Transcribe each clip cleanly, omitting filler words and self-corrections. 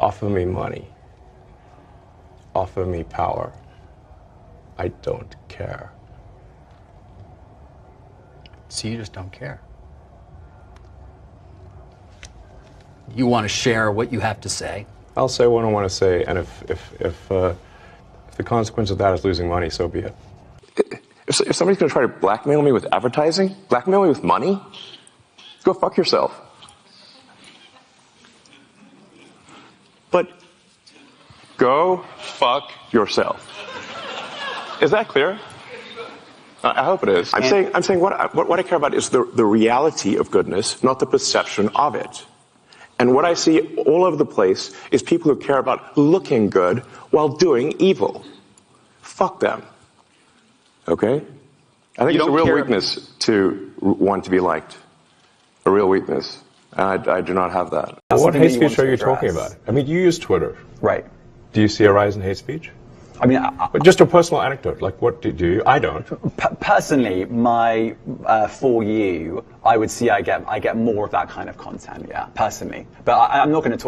Offer me money. Offer me power. I don't care. So you just don't care. You want to share what you have to say. I'll say what I want to say, and if the consequence of that is losing money, so be it. If somebody's going to try to blackmail me with advertising, blackmail me with money, go fuck yourself. But go fuck yourself. Is that clear? I hope it is. I'm saying what I care about is the reality of goodness, not the perception of it. And what I see all over the place is people who care about looking good while doing evil. Fuck them. Okay? I think it's a real weakness to want to be liked. A real weakness. And I do not have that. What hate speech are you talking about? I mean, you use Twitter. Right. Do you see a rise in hate speech? I mean, but just a personal anecdote. Like, what do you? I don't. Personally, for you, I would see I get more of that kind of content. Yeah, personally. But I'm not going to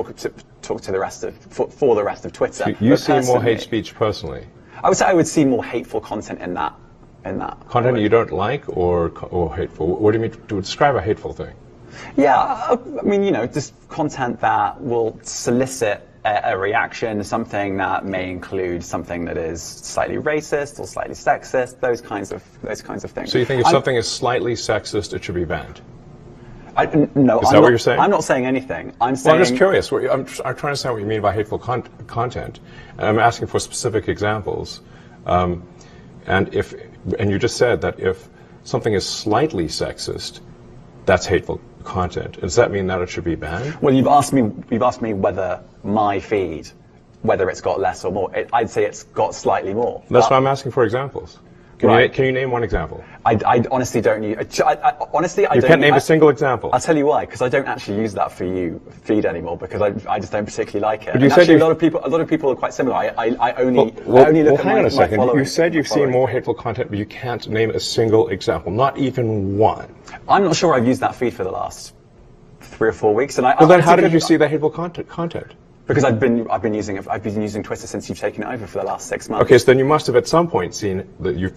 talk to the rest of for the rest of Twitter. So you see more hate speech personally? I would say I would see more hateful content in that. Content you don't like or hateful? What do you mean to describe a hateful thing? Yeah, I mean, just content that will solicit a reaction, something that may include something that is slightly racist or slightly sexist, those kinds of things. So you think if something is slightly sexist, it should be banned? No, is that what you're saying? I'm not saying anything. I'm saying. Well, I'm just curious. I'm trying to understand what you mean by hateful content, and I'm asking for specific examples. And you just said that if something is slightly sexist, that's hateful content. Does that mean that it should be banned? Well, you've asked me whether my feed, whether it's got less or more. I'd say it's got slightly more. That's why I'm asking for examples. Can you name one example? I honestly don't use. Honestly, I don't. You can't name a single example. I'll tell you why. Because I don't actually use that for you feed anymore. Because I just don't particularly like it. But you and said actually, a lot of people are quite similar. I only look at hang on a second. my You said you've seen more hateful content, but you can't name a single example, not even one. I'm not sure I've used that feed for the last 3 or 4 weeks. And then how did you see that hateful content? Because I've been using Twitter since you've taken it over for the last 6 months. Okay, so then you must have at some point seen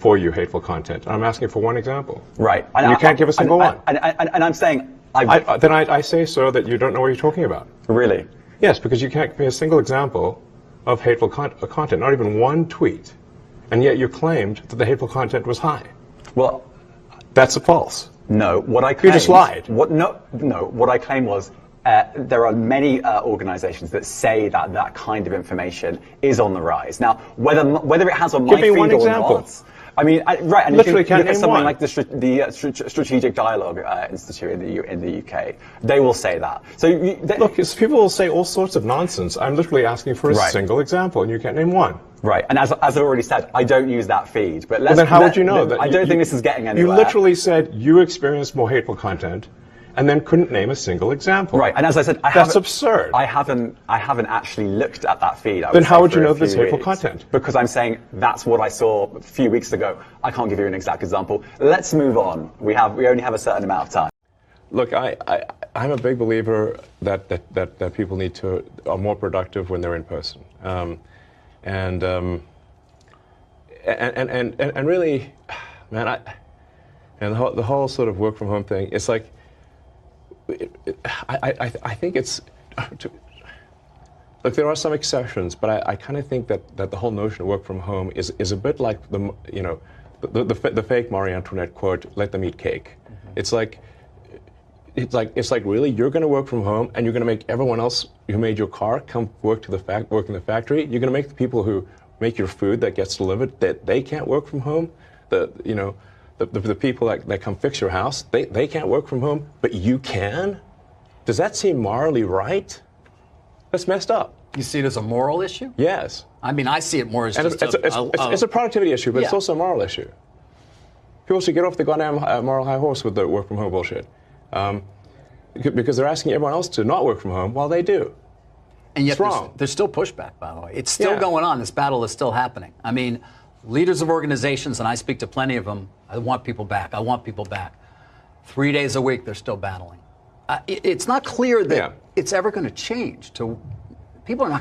for you hateful content. I'm asking for one example. Right. And you can't give a single one. And I'm saying then I say so that you don't know what you're talking about. Really? Yes, because you can't give me a single example of hateful content, not even one tweet, and yet you claimed that the hateful content was high. Well, that's false. No, what I claimed. You just lied. What I claimed was. There are many organizations that say that kind of information is on the rise. Now, whether it has on my feed or not, I mean, right, and literally you can look at something one. like the Strategic Dialogue Institute in the UK. They will say that. So look, people will say all sorts of nonsense. I'm literally asking for a single example, and you can't name one. Right, and as I already said, I don't use that feed. But then how would you know that? I don't think this is getting anywhere. You literally said you experienced more hateful content, and then couldn't name a single example. Right, and as I said, that's absurd. I haven't actually looked at that feed. Then how would you know there's hateful content? Because I'm saying that's what I saw a few weeks ago. I can't give you an exact example. Let's move on. We only have a certain amount of time. Look, I'm a big believer that people are more productive when they're in person, and really, man, the whole sort of work from home thing. It's like. I think it's. Look, there are some exceptions, but I kind of think that the whole notion of work from home is a bit like the fake Marie Antoinette quote, "Let them eat cake." Mm-hmm. It's like really you're going to work from home and you're going to make everyone else who made your car come work in the factory. You're going to make the people who make your food that gets delivered that they can't work from home. The people that come fix your house, they can't work from home, but you can? Does that seem morally right? That's messed up. You see it as a moral issue? Yes. I mean, I see it more as just it's a productivity issue, but it's also a moral issue. People should get off the goddamn moral high horse with the work from home bullshit. Because they're asking everyone else to not work from home while they do. And yet there's still pushback, by the way. It's still going on. This battle is still happening. I mean, leaders of organizations, and I speak to plenty of them, I want people back. 3 days a week, they're still battling. It's not clear that it's ever going to change. People are not